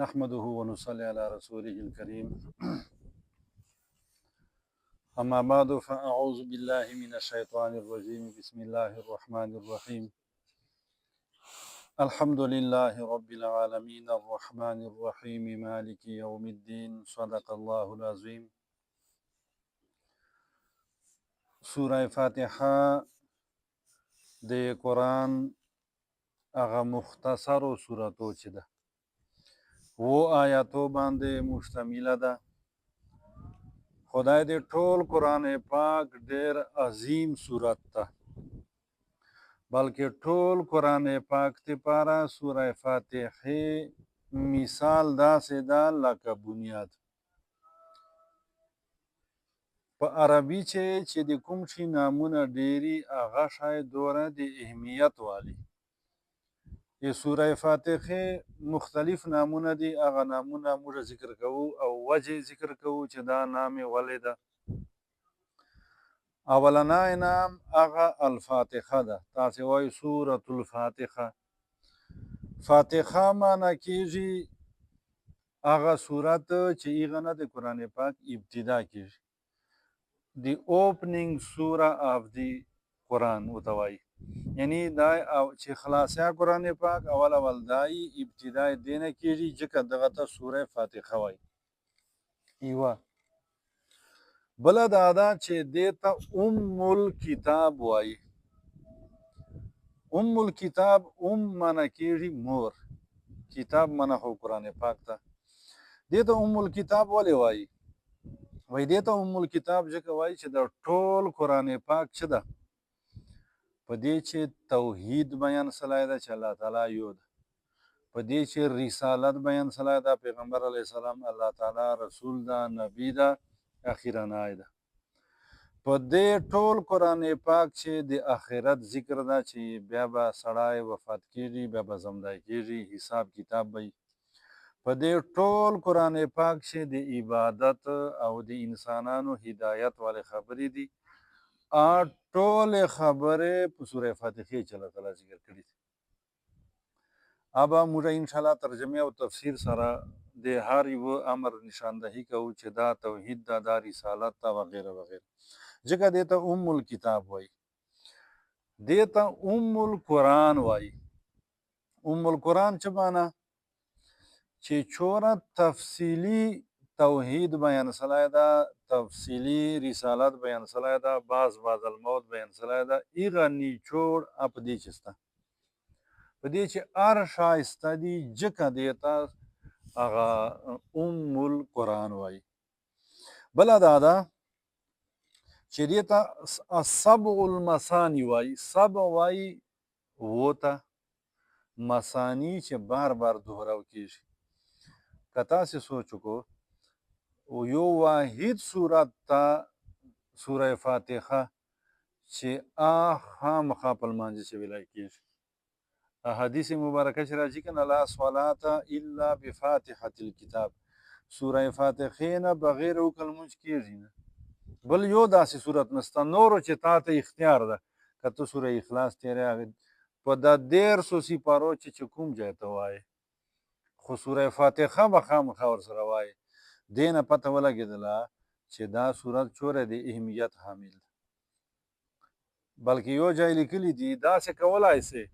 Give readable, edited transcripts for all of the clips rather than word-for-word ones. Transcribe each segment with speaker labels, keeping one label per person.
Speaker 1: نحمده ونصلي على رسوله الكريم أما بعد فأعوذ بالله من الشيطان الرجيم بسم الله الرحمن الرحيم الحمد لله رب العالمين الرحمن الرحيم مالك يوم الدين صدق الله العظيم. سورة فاتحه د قرآن هغه مختصر سورتو چې ده و آیاتو باندې مشتمله ده. خدای دې ټول قرآن پاک ډیر عظیم صورت ده، بلکې ټول قرآن پاک لپاره سوره فاتحه مثال داسې ده لکه بنیاد. په عربي چې د کوم شي نامونه ډیری هغه شاید دوره د اهمیت والی. د سوره فاتحه مختلف نامونه دي، هغه نامونه موږ ذکر کوو او وجه ذکر کوو چې دا نام ولې ده. اولنای نام هغه الفاتحه ده، تاسې وایي سورة الفاتحه. فاتحه معنی کیږي هغه سورت چې هغه نه د قرآن پاک ابتدا کیږي، the opening surah of the قرآن ورته وایي، یعنی دا چې خلاصه قرآن پاک اول دای ابتدای دینه کیږي، ځکه دغه ته سوره فاتحه وایي. ایوه بله دا ده چې دې ته الکتاب وایي. الکتاب معنی کیږي مور، کتاب معنی خو قرآن پاک ته. دې ته الکتاب ولې وایي؟ وایي دې ته الکتاب ځکه وایي چې د ټول قرآن پاک چې ده په دې چې توحید بیان سلی ده چې الله تعالی یو ده، په دې چې رسالت بیان سلی ده، پیغمبر علیه السلام الله تعالی رسول ده، نبی ده، اخیرنای ده. په دې ټول قرآن پاک چې د آخرت ذکر ده چې بیا به سړی وفات کیږي، بیا به زمدای کیږي، حساب کتاب به. په دې ټول قرآن پاک چې د عبادت او د انسانانو هدایت والے خبرې دي، ټول خبرې په سوره فاتحه چې الله تعالی ذکر کړي دي. ابا موږ ان شاء الله ترجمه او تفسیر سره د هر یو امر نشاندهی کوو چې دا توحید ده، دا رسالت ده وغیره وغیره. ځکه دې ته الکتاب وایي. دې ته القرآن وایي. القرآن څه معنی؟ چې چوره تفصیلی توحید بیان سلی ده، تفصیلی رسالت بیان سلی ده، بعض الموت بیان سلی ده. ایغه نیچوړ په دې چې سته، په دې چې هر شایسته دي، ځکه دې ته هغه القرآن وایي. بله دا ده چې دې ته السبع المثانی وایي. سبع وایي اووه ته، مثانی چې بار بار دوهراو کیږي. که تاسې سوچ وکړو یو واحد صورت ته سوره فاتحه چې خامخا په لمانځه چې ویلی کیږي. حدیث مبارکه چې راځي کنه لا صلاة الا بفاتحة الکتاب، سوره فاتحه نه بغیر وکړه لمونځ کیږي نه. بل یو داسې صورت نسته. نورو چې تا ته اختیار ده، که ته سوره اخلاص تیری په دا 150 سپارو چې کوم ځای ته وایې، خو سوره فاتحه به خامخا ورسره وایې. دې نه پته ولګېدله چې دا صورت چوره د اهمیت حامل ده. بلکې یو ځای لیکلي دي داسې کولای سې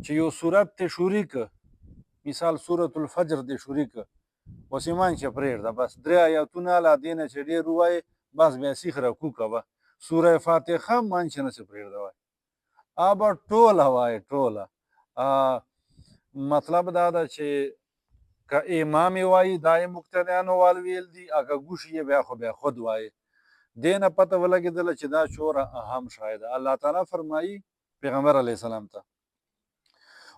Speaker 1: چې یو صورت ته شروع که، مثال سورة الفجر دې شروع که، اوس یې منځ پرېږده، بس 3 آیاتونه له دې نه چې ډېر ووایې بس بیا سیخ راکوږ کوه. سوره فاتحه منځ نه سې پرېږده وایي، به ټوله وایي ټوله. مطلب دا ده چې که امام وایي دا یې مقتدیانو والویل دي، اگه ګوش یې بیا خو بیا خود وایي. دې نه پته ولګېدله چې دا چوره اهم شی ده. الله تعالی فرمایي پیغمبر علیه السلام ته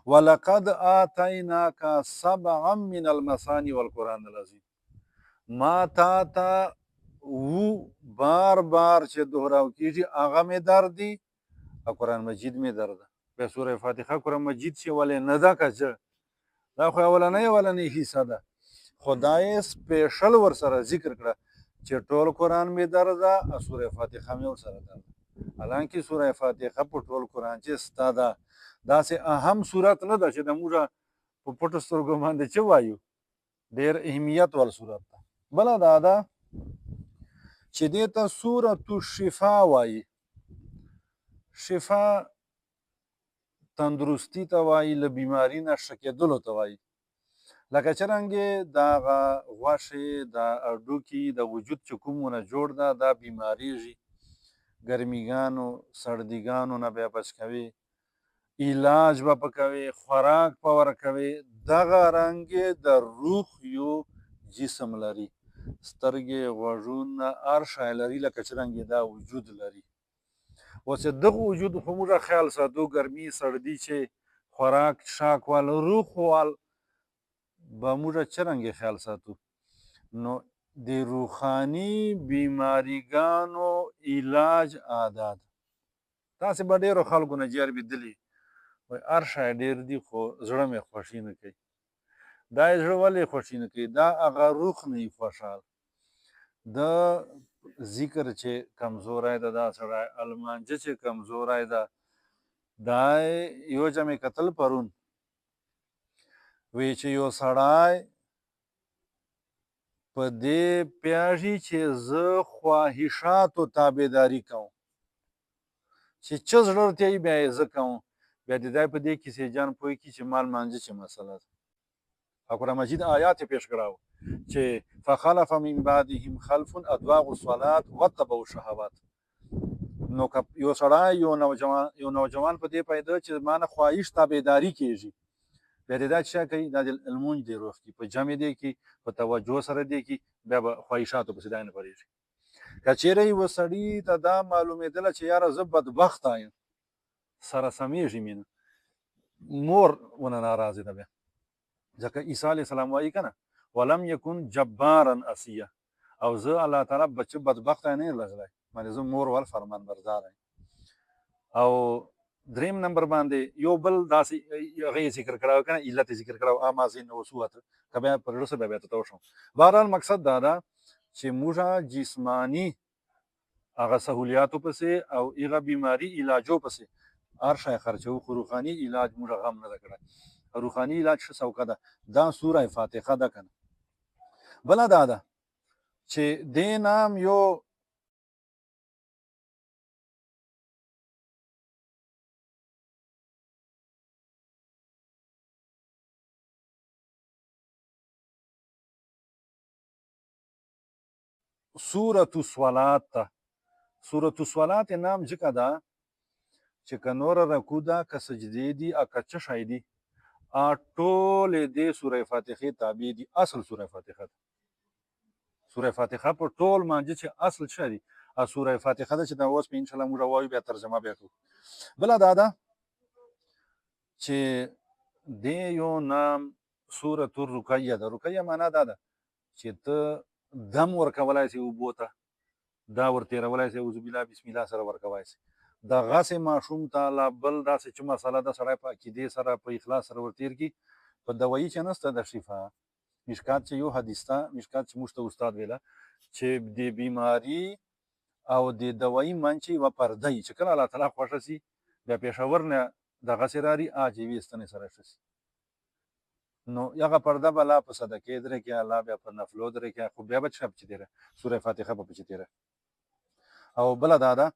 Speaker 1: ولقد آتیناک سبعا من المثانی والقرآن العظیم، ما تا ته بار بار چې دوهراو کیږي هغه مې در دي او قرآن مجید مې در ده. بیا سوره فاتحه قرآن مجید چې ولې نه ده که څه، دا خو اولنۍ حصه ده، خو دا یې سپیشل ورسره ذکر کړه چې ټول قرآن مې در ده او سوره فاتحه مې ورسره در ده. حالانکې سوره فاتحه په ټول قرآن چې ستا ده، داسې اهم صورت نه ده چې د موږ په پټو سترګو باندې څه وایو ډېر اهمیت ول صورت ده. بله دا ده چې دې ته سورة الشفا وایي. شفا تندرستی ته وایي، له بیماري نه ښه کېدلو ته وایي. لکه څرنګې د هغه غوښې د هډوکي د وجود چې کومونه جوړ ده دا بیماریږي، ګرمیګانو سردیګانو نه به یې بچ کوي، علاج به په کوي، خوراک به ورکوي. دغه رنګې د روح یو جسم لري، سترګې غوږونه هر شی لري لکه څرنګې دا وجود لري. اوس دغه وجود خو موږ خیال ساتو، ګرمي سردي چې خوراک څښاک وال روح وال به موږ څرنګې خیال ساتو. نو د روحاني بیماریګانو علاج عادت. تاسې به ډېرو خلکو نه جار لیدلي وایي هر شی ډېر دي خو زړه مې خوښي نه کوي. دا یې زړه ولې خوښي نه کوي؟ دا هغه روح نه وي خوشحال. د ذکر چې کمزوری ده دا سړی، المانجه چې کمزوری ده دا یو ځای مې کتل پرون، وی چې یو سړی په دې پیاږي چې زه خواهشاتو تابعداري کوم، چې څه زړه ورته وي بیا یې زه کوم. بیا د دی په دې کیسې جان پوه کړي چې مال مانجه چې مسله ده. او قرآن مجید آیات یې پیش کړه چې فخلف من بعدهم خلف اضاعوا الصلاة واتبعوا الشهوات. نو که یو سړی یو نوجوان په دې پیدا چې ما نه خواهش تابعداري کېږي، بیا د دا څه کوي؟ دا د لمونځ دی روغ کړي، په جمع دی کې، په توجه سره دی کې، بیا به خواهشاتو پسې دی نه پرېږي. که چېرې یوه سړي ته دا معلومېدله چې یاره زه بدبخته یم، سره سمیږي مینه، مور ونه ناراضه ده بیا. ځکه عیسی علیه السلام وایي که نه ولم یکن جبارا عصیه، او زه الله تعالی بچه بدبخته نه یم لږلی، مانې زه مور ول فرمان بردار یم. او دریم نمبر باندې یو بل داسې هغه یې ذکر کړی که نه، علت یې ذکر کړی امازین وسوت که بیا پر زړه بیا ته توشم. بهرحال مقصد دا ده چې موږ جسماني هغه سهولیاتو پسې او هغه بیماري علاجو پسې هر شی خرچوو، خو روحاني علاج موږ غم نه ده کړی. روحاني علاج ښه سوکه ده، دا سوره فاتحه ده که نه. بله دا ده چې دې نام یو سورة الصلات ته. سورة الصلات نام ځکه ده چې که نوره رکوع ده، که سجدې دي، او که څه شی دي، ټولې دې سوره فاتحې تابع دي. اصل سوره فاتحه ده. سوره فاتحه په ټول مانجه چې اصل څه دي؟ سوره فاتحه ده چې دا اوس په انشاءالله موږ وایو، بیا ترجمه بیا کوو. بله دا ده چې دې یو نام سورة الرقیه ده. رقیه معنا دا ده چې ته دم ورکولی سې اوبو ته، دا ورتېرولی سې، اعوذ بالله بسم الله سره ورکولی سې. دغسې ماشوم ته لا بل داسې چې مسله ده سړی په عقیدې سره په اخلاص سره ورتېر کړي. په دوایي چې نسته د شفا مشکات چې یو حدیث ته، مشکات چې موږ ته استاد ویله چې د بیماري او د دوایي منځ چې یوه پرده وي، چې کله الله تعالی خوښه سي بیا پېښور نه دغسې راري یوې ستنې سره ښه سي. نو هغه پرده به لا په صدقې درې کې، الله بیا په نفلو درې کې، خو بیا به څه پکې تېره سوره فاتحه به پکې تېره. او بله دا ده